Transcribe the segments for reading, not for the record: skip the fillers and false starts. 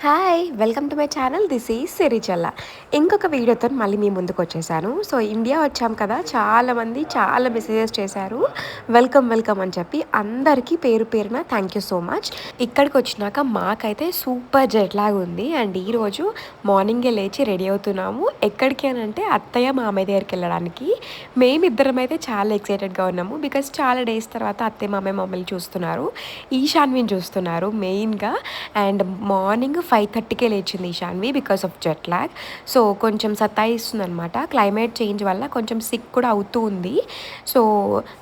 Hi welcome to my channel this is Sirichalla. ఇంకొక వీడియోతో మళ్ళీ మీ ముందుకు వచ్చేసాను. సో ఇండియా వచ్చాం కదా, చాలామంది చాలా మెసేజెస్ చేశారు వెల్కమ్ వెల్కమ్ అని చెప్పి. అందరికీ పేరు పేరున థ్యాంక్ యూ సో మచ్. ఇక్కడికి వచ్చినాక మాకైతే సూపర్ జెట్ లాగ్ ఉంది. అండ్ ఈరోజు మార్నింగే లేచి రెడీ అవుతున్నాము. ఎక్కడికి అని అంటే అత్తయ్య మామయ్య దగ్గరికి వెళ్ళడానికి. మేమిద్దరం అయితే చాలా ఎక్సైటెడ్గా ఉన్నాము. బికాస్ చాలా డేస్ తర్వాత అత్తయ్య మామయ్య మమ్మల్ని చూస్తున్నారు, ఈశాన్విని చూస్తున్నారు మెయిన్గా. అండ్ మార్నింగ్ 5:30కే లేచింది Ishanvi because of jet lag. So కొంచెం సతాయిస్తుంది అనమాట. క్లైమేట్ చేంజ్ వల్ల కొంచెం సిక్ కూడా అవుతూ ఉంది. సో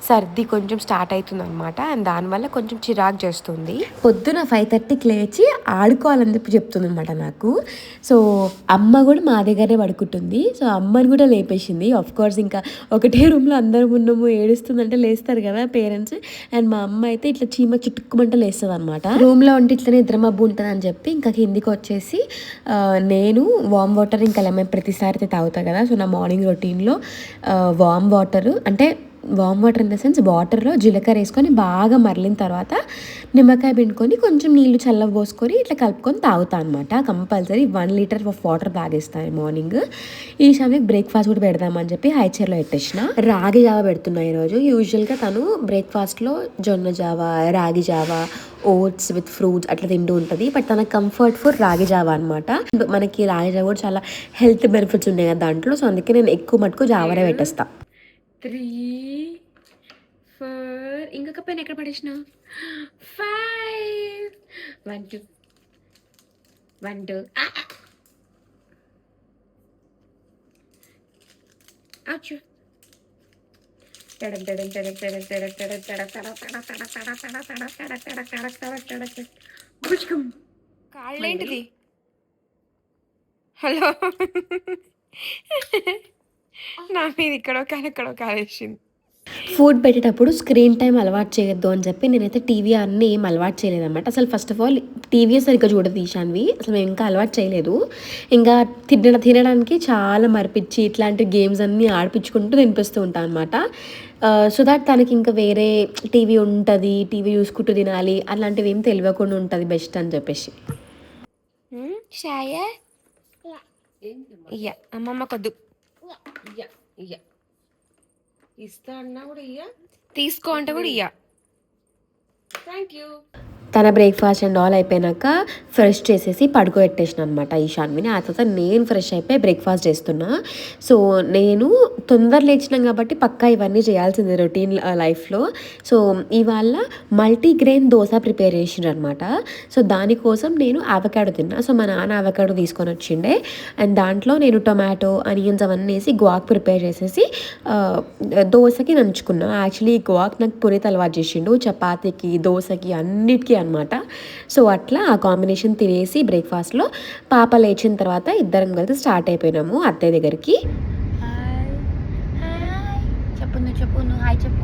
సర్ది కొంచెం స్టార్ట్ అవుతుంది అనమాట. అండ్ దానివల్ల కొంచెం చిరాకు చేస్తుంది. పొద్దున 5:30కి లేచి ఆడుకోవాలని చెప్పి చెప్తుంది అనమాట నాకు. సో అమ్మ కూడా మా దగ్గరే పడుకుంటుంది. సో అమ్మని కూడా లేపేసింది. కోర్స్ ఇంకా ఒకటే రూమ్లో అందరం ఉన్నాము, ఏడుస్తుందంటే లేస్తారు కదా పేరెంట్స్. అండ్ మా అమ్మ అయితే ఇట్లా చీమ చుట్టుకుమంటే లేస్తుంది అనమాట. రూమ్లో ఉంటే ఇట్లా నిద్రమబ్బు ఉంటుంది అని చెప్పి ఇంకా కిందికి వచ్చేసి నేను వామ్ వాటర్ ఇంకా లెమన్ ప్రతిసారి అయితే తాగుతాను కదా. సో నా మార్నింగ్ రొటీన్లో వామ్ వాటర్ అంటే warm water in the sense వాటర్లో జీలకర్ర వేసుకొని బాగా మరలిన తర్వాత నిమ్మకాయ పిండుకొని కొంచెం నీళ్లు చల్ల పోసుకొని ఇట్లా కలుపుకొని తాగుతాను అనమాట. కంపల్సరీ 1 లీటర్ ఆఫ్ వాటర్ తాగేస్తాను మార్నింగ్. ఈ సమయం బ్రేక్ఫాస్ట్ కూడా పెడదామని చెప్పి హై చైర్లో పెట్టేసిన. రాగి జావా పెడుతున్నా ఈరోజు. యూజువల్గా తను బ్రేక్ఫాస్ట్లో జొన్న జావా, రాగి జావా, ఓట్స్ విత్ ఫ్రూట్స్ అట్లా తింటూ ఉంటుంది. బట్ తన కంఫర్ట్ ఫుడ్ రాగి జావా అనమాట. మనకి రాగి జావా కూడా చాలా హెల్త్ బెనిఫిట్స్ ఉన్నాయి కదా దాంట్లో. సో అందుకే నేను ఎక్కువ మటుకు జావానే పెట్టేస్తా. 3 4 ఇంకొక పెన్ ఎక్కడ పడేసిన 5 1 2 1 2 అచ్చు కాళ్ళేంటిది. హలో నా మీద ఇక్కడో కాలేసింది. ఫుడ్ పెట్టేటప్పుడు స్క్రీన్ టైం అలవాటు చేయొద్దు అని చెప్పి నేనైతే టీవీ అన్నీ ఏం అలవాటు చేయలేదన్నమాట. అసలు ఫస్ట్ ఆఫ్ ఆల్ టీవీ సరిగ్గా చూడదు ఈశాన్వి. అసలు మేము ఇంకా అలవాటు చేయలేదు. ఇంకా తినడానికి చాలా మరిపించి ఇట్లాంటి గేమ్స్ అన్నీ ఆడిపించుకుంటూ తినిపిస్తూ ఉంటాను అనమాట. సో దట్ తనకి ఇంకా వేరే టీవీ ఉంటుంది, టీవీ చూసుకుంటూ తినాలి అలాంటివి ఏం తెలియకుండా ఉంటుంది బెస్ట్ అని చెప్పేసి. షాయ ఇయ్య అమ్మమ్మ కొద్దు ఇయ్య ఇస్తా అన్నా కూడా ఇయ్య, తీసుకో అంటే కూడా ఇయ్య. Thank you. తన బ్రేక్ఫాస్ట్ అండ్ ఆల్ అయిపోయినాక ఫ్రెష్ చేసేసి పడుకోబెట్టేసిన అనమాట ఈశాన్విని. ఆ తర్వాత నేను ఫ్రెష్ అయిపోయి బ్రేక్ఫాస్ట్ చేస్తున్నా. సో నేను తొందర లేచినాం కాబట్టి పక్కా ఇవన్నీ చేయాల్సిందే రొటీన్ లైఫ్లో. సో ఇవాళ మల్టీగ్రెయిన్ దోశ ప్రిపేర్ చేసిండ్రు అనమాట. సో దానికోసం నేను అవకాడో తిన్నా. సో మా నాన్న అవకాడో తీసుకొని వచ్చిండే. అండ్ దాంట్లో నేను టొమాటో ఆనియన్స్ అవన్నీ వేసి గువాక్ ప్రిపేర్ చేసేసి దోశకి నంచుకున్నా. యాక్చువల్లీ గువాక్ నాకు పునీత్ అలవాటు చేసిండు చపాతీకి, దోశకి అన్నిటికీ అనమాట. సో అట్లా ఆ కాంబినేషన్ తినేసి బ్రేక్ఫాస్ట్లో పాప లేచిన తర్వాత ఇద్దరం కలిసి స్టార్ట్ అయిపోయినాము అత్తయ్య దగ్గరికి. చెప్పు నువ్వు హాయ్ చెప్పు.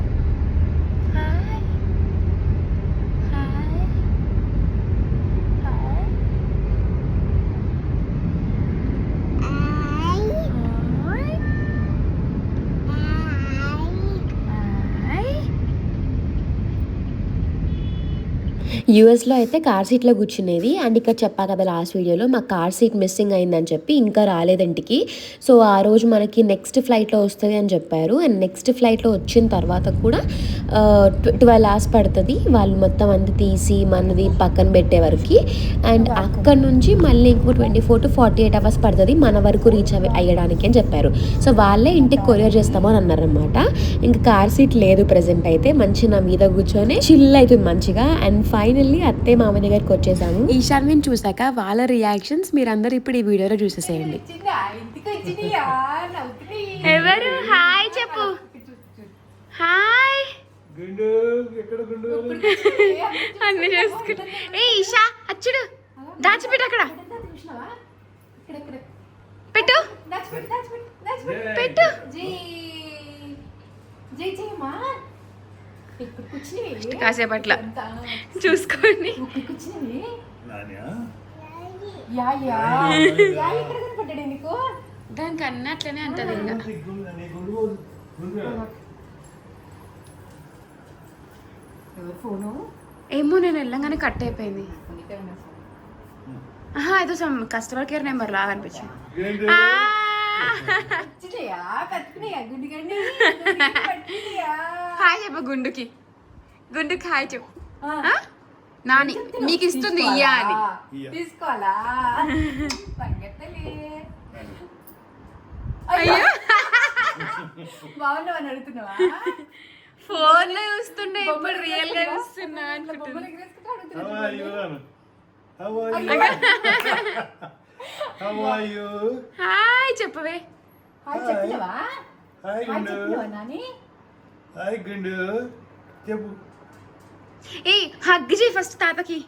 యూఎస్లో అయితే కార్ సీట్లో కూర్చునేది. అండ్ ఇక్కడ చెప్పా కదా లాస్ట్ వీడియోలో మా కార్ సీట్ మిస్సింగ్ అయిందని చెప్పి ఇంకా రాలేదంటికి. సో ఆ రోజు మనకి నెక్స్ట్ ఫ్లైట్లో వస్తుంది అని చెప్పారు. అండ్ నెక్స్ట్ ఫ్లైట్లో వచ్చిన తర్వాత కూడా 12 hours పడుతుంది వాళ్ళు మొత్తం అంతా తీసి మనది పక్కన పెట్టే వరకు. అండ్ అక్కడ నుంచి మళ్ళీ ఇంకో 24 to 48 hours పడుతుంది మన వరకు రీచ్ అయ్యడానికి అని చెప్పారు. సో వాళ్ళే ఇంటికి కొరియర్ చేస్తామో అని అన్నారనమాట. ఇంకా కార్ సీట్ లేదు ప్రజెంట్ అయితే. మంచి నా మీద కూర్చొని చిల్ అవుతుంది మంచిగా. అండ్ ఫైనల్లీ అత్తే మామ దగ్గరికి వచ్చేసాము. ఈశాన్విని చూసాక వాళ్ళ రియాక్షన్స్ మీరందరూ ఇప్పుడు ఈ వీడియోలో చూసేసేయండి. ఎవరు హాయ్ చెప్పు. హాయ్ అన్ని చేసుకుంటా. ఏ ఈషా అచ్చుడు దాచిపెట్టు అక్కడ పెట్టు పెట్టు. కాసేపట్ల చూసుకోండి. దానికి అన్నట్లనే అంటది. ఏమో నేను వెళ్ళంగానే కట్ అయిపోయింది. ఏదో సమ్ కస్టమర్ కేర్ నెంబర్ లాగా అనిపించింది. హాయ్ చెప్ప గుండుకి హాయ్ చెప్పు. నాని మీకు ఇస్తుంది ఇయ్యా అని తీసుకోవాలా? అయ్యో బాగున్నావు అని అడుగుతున్నావా? ఫోన్ లో చూస్తుండే ఇప్పుడు రియల్ గా చూస్తున్నా అనుకుంటున్నా. హాయ్ చెప్పవే. హాయ్ చెప్పినవా? హాయ్ గుండు. నాని హాయ్ గుండు చెప్పు. ఏ హగ్ చేయి ఫస్ట్ తాతకి.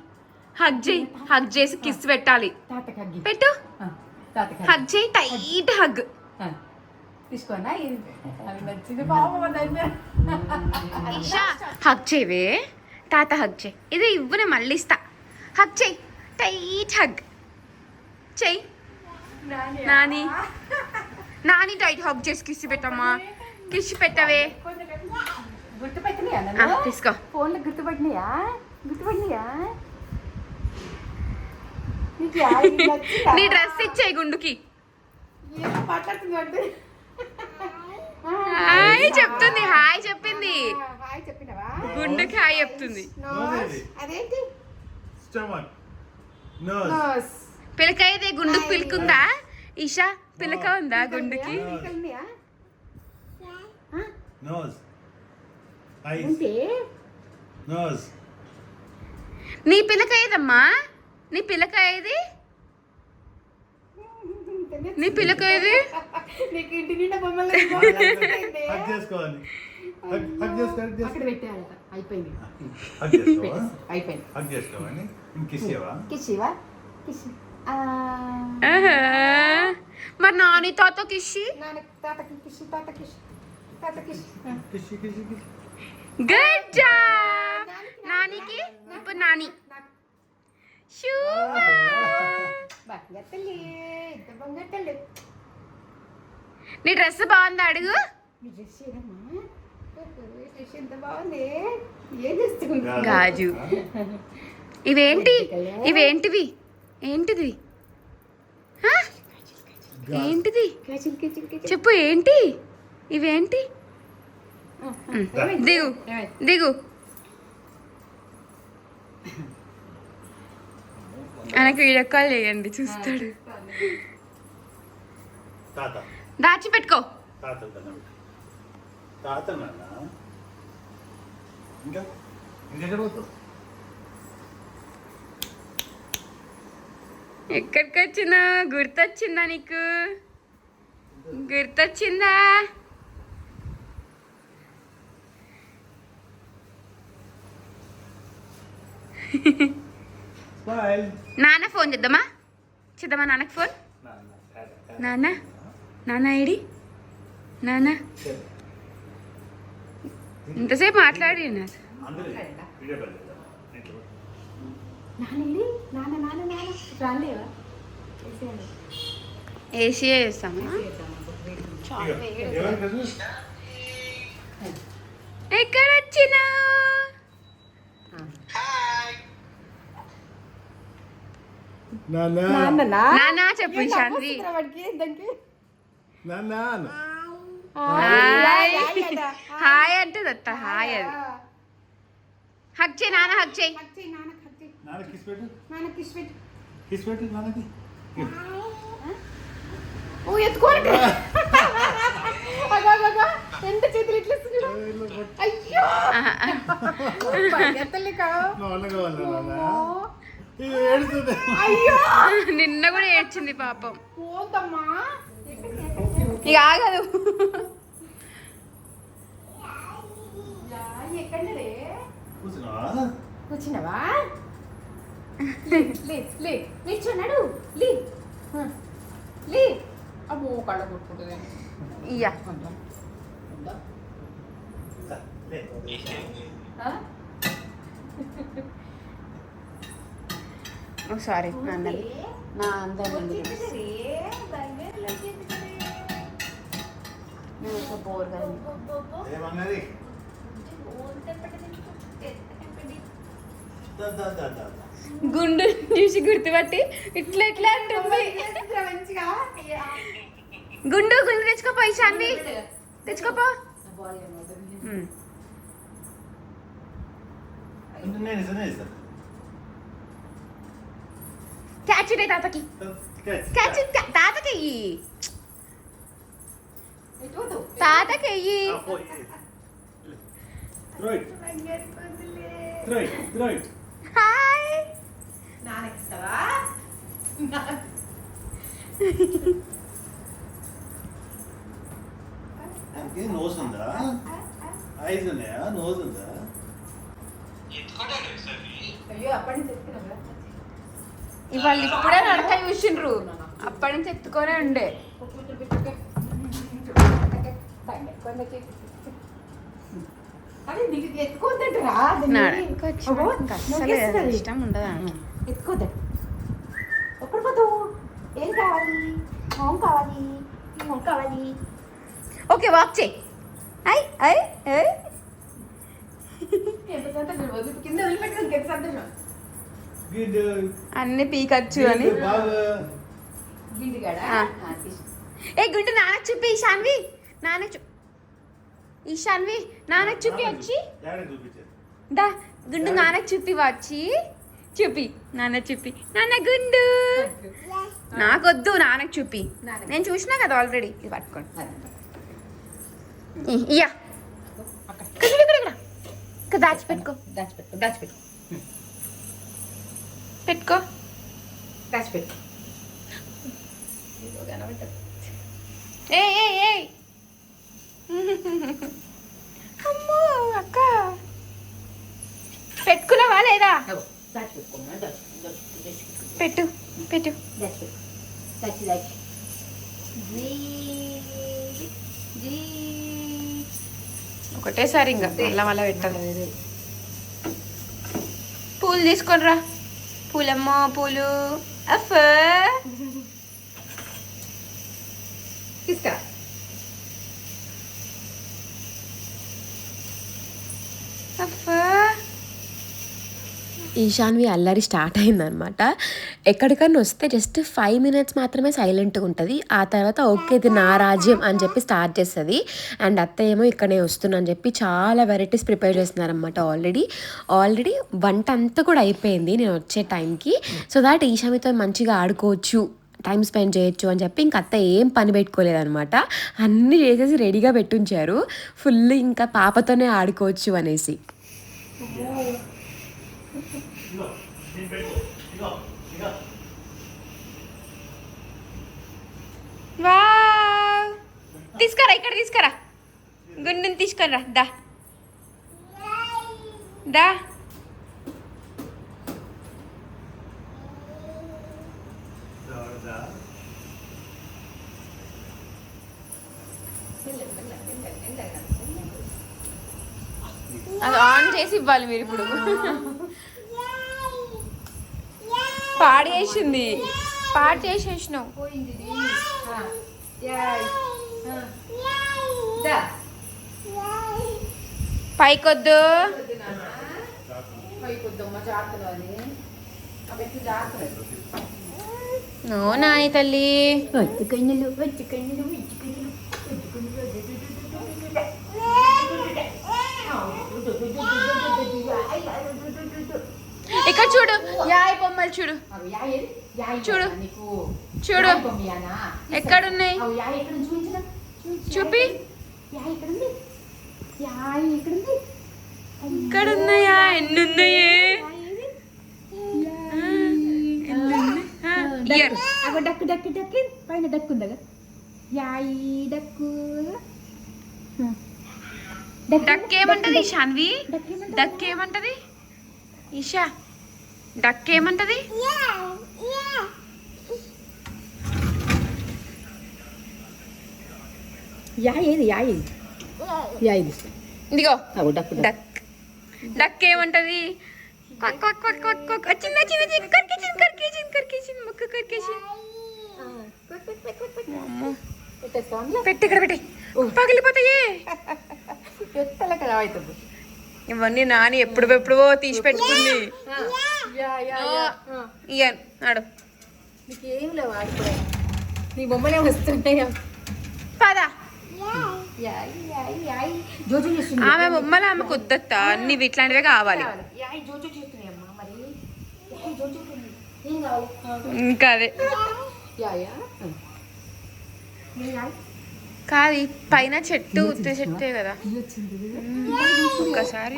హగ్ చేసి కిస్ పెట్టాలి. తాతకి హగ్గి పెట్టు. తాతకి హగ్ చేయి, టైట్ హగ్. తీసుకోనా? అది నచ్చింది బాబు. ఈషా హగ్ చేయవే. తాత హగ్ చేయి. ఇది ఇవ్వనే మళ్ళీ ఇస్తా. హగ్ చేయి, టైట్ హగ్ చెయ్యి. నాని టైట్ హగ్ చేసి కిసి పెట్టమ్మా. కిసి పెట్టవే. గుర్తుపెట్టినాయా? తీసుకో. ఫోన్లో గుర్తుపట్టినాయా? నీ డ్రెస్ ఇచ్చేయి గుండుకి. మాట్లాడుతుంది. హాయ్ చెప్తుంది. హాయ్ చెప్పింది. హాయ్ చెప్పినవా? గుండుకి హాయ్ చెప్తుంది. అదేంటి? స్టమక్ నోస్ పిలకాయదే గుండుకి పిలుకుందా? ఈషా పిలక ఉందా గుండుకి? Nose ice nose. నీ పిలక ఏదమ్మా? నీ పిలక ఏది? నీకు ఇంటి నిండా బొమ్మలు హగ్ చేసుకోవాలి. హగ్ చేసుకోవాలి. అక్కడ పెట్టాలి. అయిపోయింది. హగ్ చేసుకోవా? అయిపోయింది. హగ్ చేసుకోవాలి. కిస్ చేయవా? కిసివా? కిసి. మరి నాని తాత కిషి. తాతకి కిసి. కిసి కిసి కిసి. Good job. నానికి ఇప్పుడు నాని. నీ డ్రెస్ బాగుందా అడుగు. గాజు. ఇవేంటివి? ఏంటిది? చెప్పు ఏంటి? ఇవేంటి? దిగు. ఆయనకు వీడియో కాల్ చేయండి, చూస్తాడు. దాచిపెట్టుకో. ఎక్కడికి వచ్చినా గుర్తొచ్చిందా నీకు? గుర్తొచ్చిందా? నాన్న ఫోన్ చేద్దామా నాన్నకి ఫోన్. నాన్న ఏడి? నాన్న ఇంతసేపు మాట్లాడి ఏసీ వేస్తామా? ఎక్కడ వచ్చినా నానా చెప్పు శాంతి. హాయ్ అంటే దత్త హాయ్. అది హక్ చేయి నాన్న. హక్ చేయి. ఎంత చేతులు ఇట్లా. అయ్యో నిన్న కూడా ఏడ్చింది పాపం. ఇక ఆగదు. కూర్చున్నావా? నిల్చున్నాడు. అమ్మో కళ్ళ కొట్టుకుంటుంది. ఇయ్యా సారీ అందరి నా అందరి బోర్గా దా, దా, దా, దా, దా. గుండు చూసి గుర్తుపట్టి ఇట్లా ఇట్లా అంటుంది. మంచిగా గుండు గుండు తెచ్చుకోపో ఈశాన్వి, తెచ్చుకోపో. నేను ఇస్తాను, నేను ఇస్తాను. క్యాచ్ ఇడే తాతకి, క్యాచ్ తాతకి ఇయ్యి, తాతకి ఇయ్యి. Throw it. Throw it. Throw it. Hi. నానకిస్తావా దానికి నోస్ ఉందా, ఐస్ ఉన్నాయా, నోస్ ఉందా? అయ్యో అప్పటి నుంచి చెప్తున్నా ఇవాళ ఇప్పుడే నడక చూసిండ్రు, అప్పటి నుంచి ఎత్తుకొనే ఉండే. అదే నీకు ఎత్తుకోవద్దంటరా ఇష్టం ఉండదా? ఎత్తుకోద్దంట. ఎప్పుడు పోతావు? ఏం కావాలి? హోమ్ కావాలి, హోమ్ కావాలి. ఓకే వాక్ చేయి. ఐ ఐ ఐ ఎంత సంతోషం, వదిలి కింద వదిలిపెట్టడానికి ఎంత సంతోషం. గిండు. అన్ని పీకచ్చు అని. గిండు బాగా. గిండిగాడా ఆ. ఏ గుంటు నాన్నకు చూపి ఈశాన్వి, నాన్నకు ఈశాన్వి నాన్నకు చూపి వచ్చి. డాడీ చూపించారు. దా గుండు నాన్నకు చూపి వచ్చి, చూపి నాన్న చూపి, నాన్న గుండు. నాకొద్దు, నాన్నకు చూపి. నేను చూసినా కదా ఆల్రెడీ. ఇది పట్టుకోండి. ఇయ్యా ఇక్కడ ఇక్కడ ఇక్కడ ఇక్కడ దాచిపెట్టుకో, దాచిపెట్టుకో, దాచిపెట్టుకో, పెట్టుకో. దాచిపెట్టుకో. ఏ ఏ ఏ అమ్మో అక్క పెట్టుకున్నావా లేదా? దాచిపెట్టుకోమ్మా, దాచిపెట్టుకో, పెట్టు పెట్టు. దాచిపెట్టుకో, దాచి దాచి. ఒకటేసారి ఇంకా మళ్ళా మళ్ళా పెట్టాలి. పూలు తీసుకొని రా. పూలమ్మో పూలు. అఫ్ తీసుకురా. అఫ్ ఈశాన్వి అల్లరి స్టార్ట్ అయిందనమాట. ఎక్కడికన్నా వస్తే జస్ట్ 5 minutes మాత్రమే సైలెంట్గా ఉంటుంది. ఆ తర్వాత ఓకే ఇది నా రాజ్యం అని చెప్పి స్టార్ట్ చేస్తుంది. అండ్ అత్తయ్య ఏమో ఇక్కడే వస్తున్నా అని చెప్పి చాలా వెరైటీస్ ప్రిపేర్ చేస్తున్నారనమాట. ఆల్రెడీ వంట అంతా కూడా అయిపోయింది నేను వచ్చే టైంకి. సో దాట్ ఈశాన్వితో మంచిగా ఆడుకోవచ్చు, టైం స్పెండ్ చేయొచ్చు అని చెప్పి ఇంక అత్త ఏం పని పెట్టుకోలేదనమాట. అన్నీ చేసేసి రెడీగా పెట్టుంచారు. ఫుల్ ఇంకా పాపతోనే ఆడుకోవచ్చు అనేసి. ఇగో, దీన్ని పెట్టు. ఇగో, ఇగో. వావ్ తీసుకురా, ఇక్కడ తీసుకురా, గుండుని తీసుకురా. దా దా దా. అది ఆన్ చేసి ఇవ్వాలి మీరు ఇప్పుడు. పాడు చేసింది, పాడు చేసేసినావు. పోయింది ఇది. యాయ్. దా. పైకొద్దు. వద్దు నాన్న. పైకొద్దమ్మ, జాగ్రత్తగా అది. అవి జాగ్రత్త. నో నాని తల్లి. వచ్చి కన్నులు, వచ్చి కన్నులు, వచ్చి కన్నులు, వచ్చి కన్నులు. ఇక్కడ చూడు, యాయ్ బొమ్మలు చూడు, చూడు. చూడు. ఎక్కడున్నాయి? చూపి. ఇక్కడ ఉన్నాయా? ఎన్ని ఉన్నాయే? ఇయర్ డక్కు డక్కు డక్కు పైన డక్కు ఉందగా. యాయి డక్కు. డక్ ఏమంటది శాన్వి? డక్ ఏమంటది ఈషా? డక్ ఏమంటది? యాయేది యాయేది యాయిది. ఇదిగో డక్కు డక్. డక్ ఏమంటది? Quack quack quack quack quack. వచ్చింది వచ్చింది వచ్చింది. కరికేసింది కరికేసింది కరికేసింది. ముక్క కరికేసింది. పెట్టి ఇక్కడ పెట్టి పగిలిపోతాయే. ఎత్తలక అవుతుంది. ఇవన్నీ నాని ఎప్పుడో తీసి పెట్టుకుంది. ఇక నాడు నీకేం లేవు ఆడుకోవడం, నీ బొమ్మలే వస్తుంటాయి. పదా జోజు చేస్తుంది. ఆమె బొమ్మలు ఆమెకు వద్దత్తా, నీవి ఇట్లాంటివే కావాలి. జోజు చేస్తున్నాయి అమ్మా, మరి జోజు ఏం కావాలి? ఇంకా అదే కాదు, ఈ పైన చెట్టు ఉత్తే చెట్టే కదా. ఒక్కసారి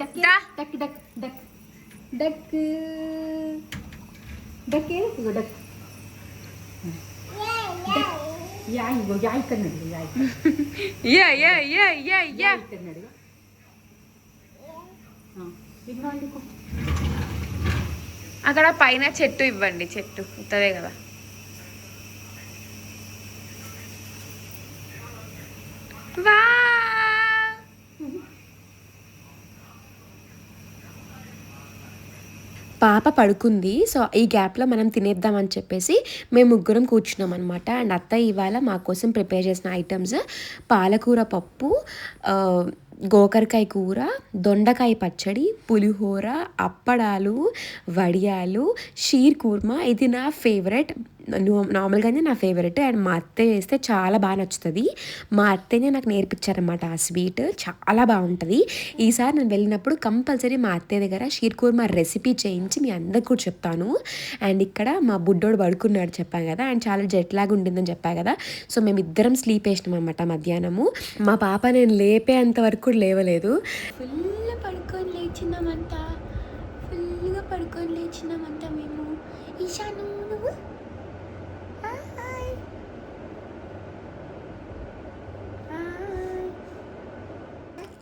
duck duck duck duck duck duck ఇగో డక్ యాయ్ ఇగో యాయ్ కన్నడు యాయ్ కన్నడు. అక్కడ పైన చెట్టు ఇవ్వండి, చెట్టు ఉత్తదే కదా. వా పాప పడుకుంది. సో ఈ గ్యాప్లో మనం తినేద్దామని చెప్పేసి మేము ముగ్గురం కూర్చున్నాం అనమాట. అండ్ అత్తయ్య ఇవాళ మా కోసం ప్రిపేర్ చేసిన ఐటమ్స్ పాలకూర పప్పు, గోకరకాయ కూర, దొండకాయ పచ్చడి, పులిహోర, అప్పడాలు, వడియాలు, షీర్ కుర్మా. ఇది నా ఫేవరెట్, నార్మల్గానే నా ఫేవరెట్. అండ్ మా అత్తయ్య వేస్తే చాలా బాగా నచ్చుతుంది. మా అత్తయ్యనే నాకు నేర్పించారనమాట ఆ స్వీట్, చాలా బాగుంటుంది. ఈసారి నేను వెళ్ళినప్పుడు కంపల్సరీ మా అత్తయ్య దగ్గర షీర్ కుర్మా రెసిపీ చేయించి మీ అందరికి కూడా చెప్తాను. అండ్ ఇక్కడ మా బుడ్డోడు పడుకున్నాడు చెప్పాను కదా, అండ్ చాలా జెట్ లాగా ఉంటుందని చెప్పా కదా. సో మేమిద్దరం స్లీప్ వేసినాం అనమాట మధ్యాహ్నము. మా పాప నేను లేపేంత వరకు కూడా లేవలేదు. ఫుల్గా పడుకొని లేచినామంతా, ఫుల్గా పడుకొని లేచినామంతా మేము. ఈశాను నువ్వు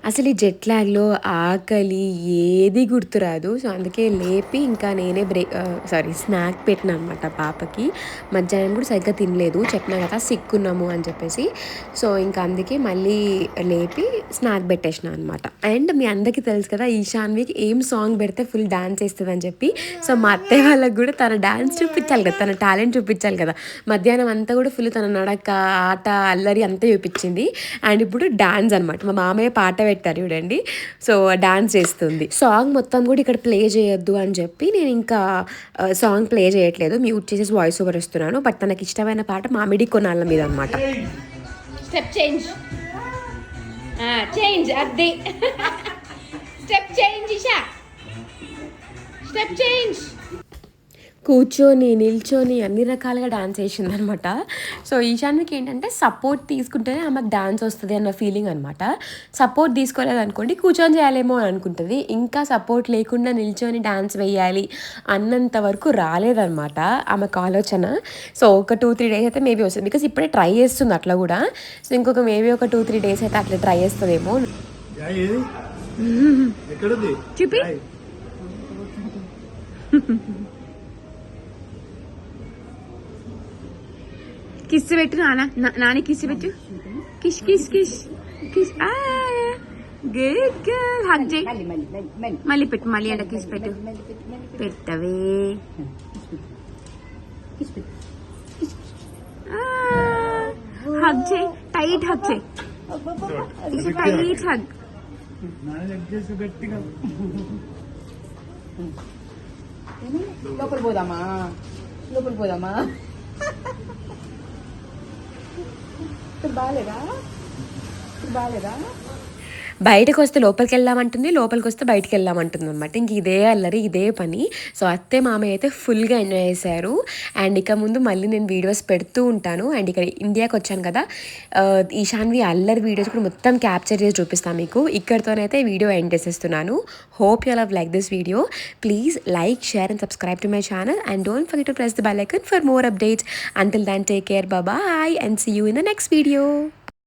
అసలు ఈ జెట్ లాగ్లో ఆకలి ఏది గుర్తురాదు. సో అందుకే లేపి ఇంకా నేనే స్నాక్ పెట్టిన అనమాట పాపకి. మధ్యాహ్నం కూడా సరిగ్గా తినలేదు, చెప్పినా కదా సిక్కున్నాము అని చెప్పేసి. సో ఇంకా అందుకే మళ్ళీ లేపి స్నాక్ పెట్టేసిన అనమాట. అండ్ మీ అందరికీ తెలుసు కదా ఈశాన్వికి ఏం సాంగ్ పెడితే ఫుల్ డాన్స్ వేస్తుంది అని చెప్పి. సో మా అత్తయ్య వాళ్ళకి కూడా తన డాన్స్ చూపించాలి కదా, తన టాలెంట్ చూపించాలి కదా. మధ్యాహ్నం అంతా కూడా ఫుల్ తన నడక, ఆట, అల్లరి అంతా చూపించింది. అండ్ ఇప్పుడు డాన్స్ అనమాట. మా మామయ్య పాట పెట్టారు చూడండి, సో డాన్స్ చేస్తుంది. సాంగ్ మొత్తం కూడా ఇక్కడ ప్లే చేయొద్దు అని చెప్పి నేను ఇంకా సాంగ్ ప్లే చేయట్లేదు, మ్యూట్ చేసేసి వాయిస్ ఓవర్ ఇస్తున్నాను. బట్ తనకి ఇష్టమైన పాట మామిడి కొనాల మీద అనమాట. స్టెప్ చేంజ్ చేంజ్ అది step change Isha, step change. కూర్చొని నిల్చొని అన్ని రకాలుగా డాన్స్ వేసింది అనమాట. సో ఈశాన్వికి ఏంటంటే సపోర్ట్ తీసుకుంటేనే ఆమెకు డాన్స్ వస్తుంది అన్న ఫీలింగ్ అనమాట. సపోర్ట్ తీసుకోలేదు అనుకోండి కూర్చొని చేయాలేమో అని అనుకుంటుంది. ఇంకా సపోర్ట్ లేకుండా నిల్చొని డాన్స్ వేయాలి అన్నంత వరకు రాలేదన్నమాట ఆమెకు ఆలోచన. సో ఒక 2-3 డేస్ అయితే మేబీ వస్తుంది, బికాస్ ఇప్పుడే ట్రై చేస్తుంది అట్లా కూడా. సో ఇంకొక మేబీ ఒక 2-3 డేస్ అయితే అట్లా ట్రై చేస్తుందేమో. చూపి కిస్ పెట్టు నాని కిస్ పెట్టు, kiss kiss kiss kiss. Good girl. Hug చేయి, మళ్ళీ పెట్టు, మళ్ళీ అంటే కిస్ పెట్టు. పెట్టవే, హగ్ చేయి, టైట్ హగ్ చేయి, టైట్ హగ్. లోపల పోదామా, లోపల పోదామా. బాగాలేదా? బయటకు వస్తే లోపలికి వెళ్ళామంటుంది, లోపలికి వస్తే బయటకు వెళ్ళామంటుంది అనమాట. ఇంక ఇదే అల్లరి, ఇదే పని. సో అత్తే మామయ్య అయితే ఫుల్గా ఎంజాయ్ చేశారు. అండ్ ఇక ముందు మళ్ళీ నేను వీడియోస్ పెడుతూ ఉంటాను. అండ్ ఇక్కడ ఇండియాకి వచ్చాను కదా, ఈశాన్వి అల్లరి వీడియోస్ కూడా మొత్తం క్యాప్చర్ చేసి చూపిస్తాను మీకు. ఇక్కడితోనైతే వీడియో ఎండ్ చేసేస్తున్నాను. Hope you love like this video. Please like, share and subscribe to my channel. And don't forget to press the bell icon for more updates. Until then, take care, bye bye, and see you in the next video.